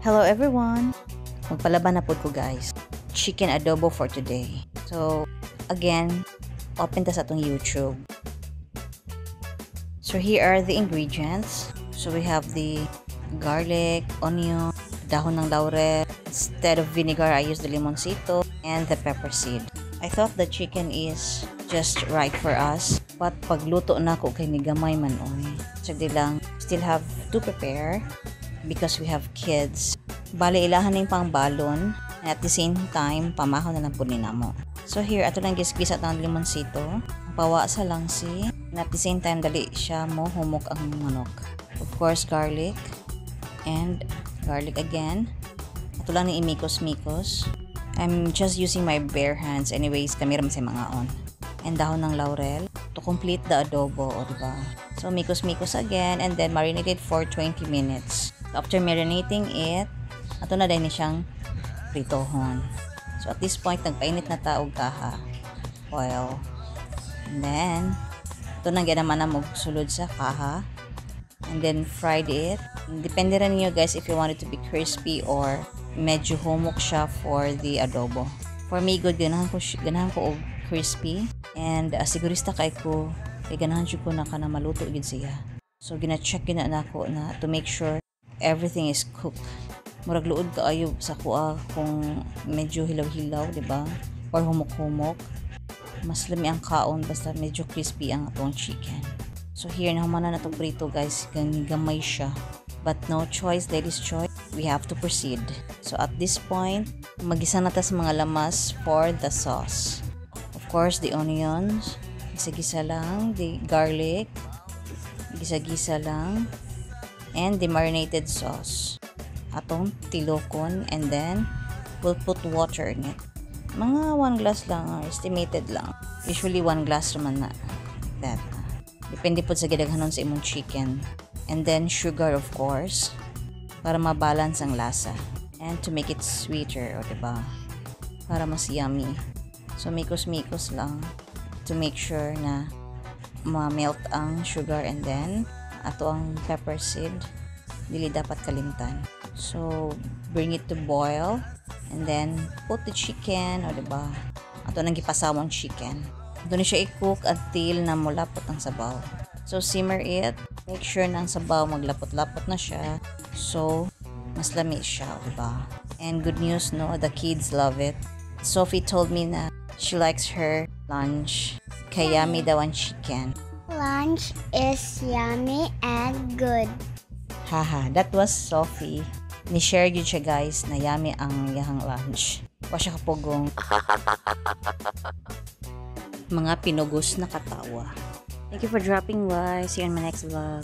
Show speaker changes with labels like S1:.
S1: Hello everyone! Magpalaban na po ko guys. Chicken adobo for today. So, again, open ta sa atong YouTube. So here are the ingredients. So we have the garlic, onion, dahon ng laurel. Instead of vinegar, I use the limoncito and the pepper seed. I thought the chicken is just right for us. But pagluto na ko kay ni gamay man oy. Sagdi lang, still have to prepare because we have kids. Bali ilahan ning pang balon and at the same time pamahaw na lang po ninamo. So here ato lang gisgis at ang limoncito, pawa sa langsi, and at the same time dali siya mo humok ang manok. Of course garlic and garlic again. Ato lang ni imikos-mikos. I'm just using my bare hands anyways, kami ram sa mga on. And dahon ng laurel to complete the adobo, o diba? So mikos-mikos again and then marinated for 20 minutes. After marinating it, ato na din siyang pritohon. So at this point, nagpainit na ta og kaha oil. And then, ito na ganaman na magsulod sa kaha. And then fried it. Depende rin niyo guys if you want it to be crispy or medyo humok siya for the adobo. For me, good, ganahan ko og crispy. And sigurista kay ko, kay ganahan ko na kana maluto gid siya. So gina-check gina nako na to make sure everything is cooked. Murag luod kaayo sa kuha kung medyo hilaw-hilaw, di ba? Or humok-humok. Mas lami ang kaon basta medyo crispy ang atong chicken. So here naman na natong prito guys, gamay siya. But no choice, ladies' choice, we have to proceed. So at this point, magisa na ta sa mga lamas for the sauce. Of course, the onions, gisa-gisa lang, the garlic, gisa-gisa lang, and the marinated sauce. Atong tilokon, and then we'll put water in it. Mga 1 glass lang, estimated lang. Usually 1 glass naman na. That. Depende po sa gidaghanon sa imong chicken. And then sugar of course, para mabalance ang lasa. And to make it sweeter, o diba? Para mas yummy. So mikos-mikos lang to make sure na ma-melt ang sugar, and then ato ang pepper seed. Dili dapat kalimtan. So, bring it to boil and then put the chicken, o diba? Ato nang gipasawang chicken. Ito na siya i-cook until na mulapot ang sabaw. So, simmer it. Make sure na ang sabaw maglapot-lapot na siya. So, mas lami siya, o diba? And good news, no? The kids love it. Sophie told me na she likes her lunch. Kaya yummy daw ang chicken.
S2: Lunch is yummy and good.
S1: Haha, that was Sophie. Ni-share yun siya guys na yummy ang yahang lunch. Wa siya kapugong. Mga pinugos na katawa. Thank you for dropping by. See you in my next vlog.